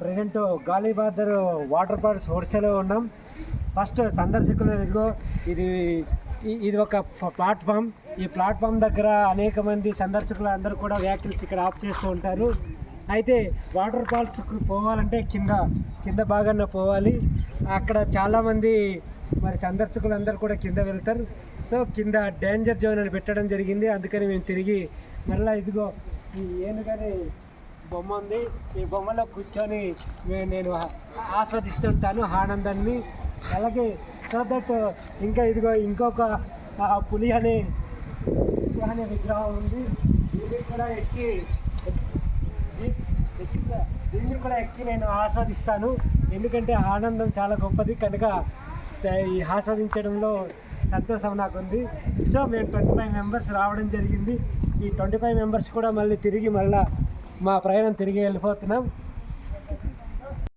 Present గాలిబాదర్ water falls వరుసలో ఉన్నాం. First సందర్శకులు ఇదిగో ఇది ఒక ప్లాట్ఫామ్. ఈ ప్లాట్ఫామ్ దగ్గర అనేక మంది సందర్శకులు అందరూ కూడా వెహికల్స్ ఇక్కడ ఆఫ్ చేస్తూ ఉంటారు. అయితే వాటర్ ఫాల్స్కి పోవాలంటే కింద భాగాన పోవాలి. అక్కడ చాలామంది మరి సందర్శకులు అందరూ కూడా కింద వెళ్తారు. సో కింద డేంజర్ జోన్ అని పెట్టడం జరిగింది. అందుకని మేము తిరిగి మళ్ళీ ఇదిగో ఈ ఏనుగని బొమ్మ ఉంది. ఈ బొమ్మలో కూర్చొని నేను ఆస్వాదిస్తుంటాను ఆనందాన్ని. అలాగే సో దట్ ఇంకా ఇదిగో ఇంకొక పులి అనే విగ్రహం ఉంది. దీన్ని కూడా ఎక్కి నేను ఆస్వాదిస్తాను. ఎందుకంటే ఆనందం చాలా గొప్పది కనుక ఈ ఆస్వాదించడంలో సంతోషం నాకు ఉంది. సో మేము 25 మెంబర్స్ రావడం జరిగింది. ఈ 25 మెంబర్స్ కూడా మళ్ళీ మా ప్రయాణం తిరిగి వెళ్ళిపోతున్నాం.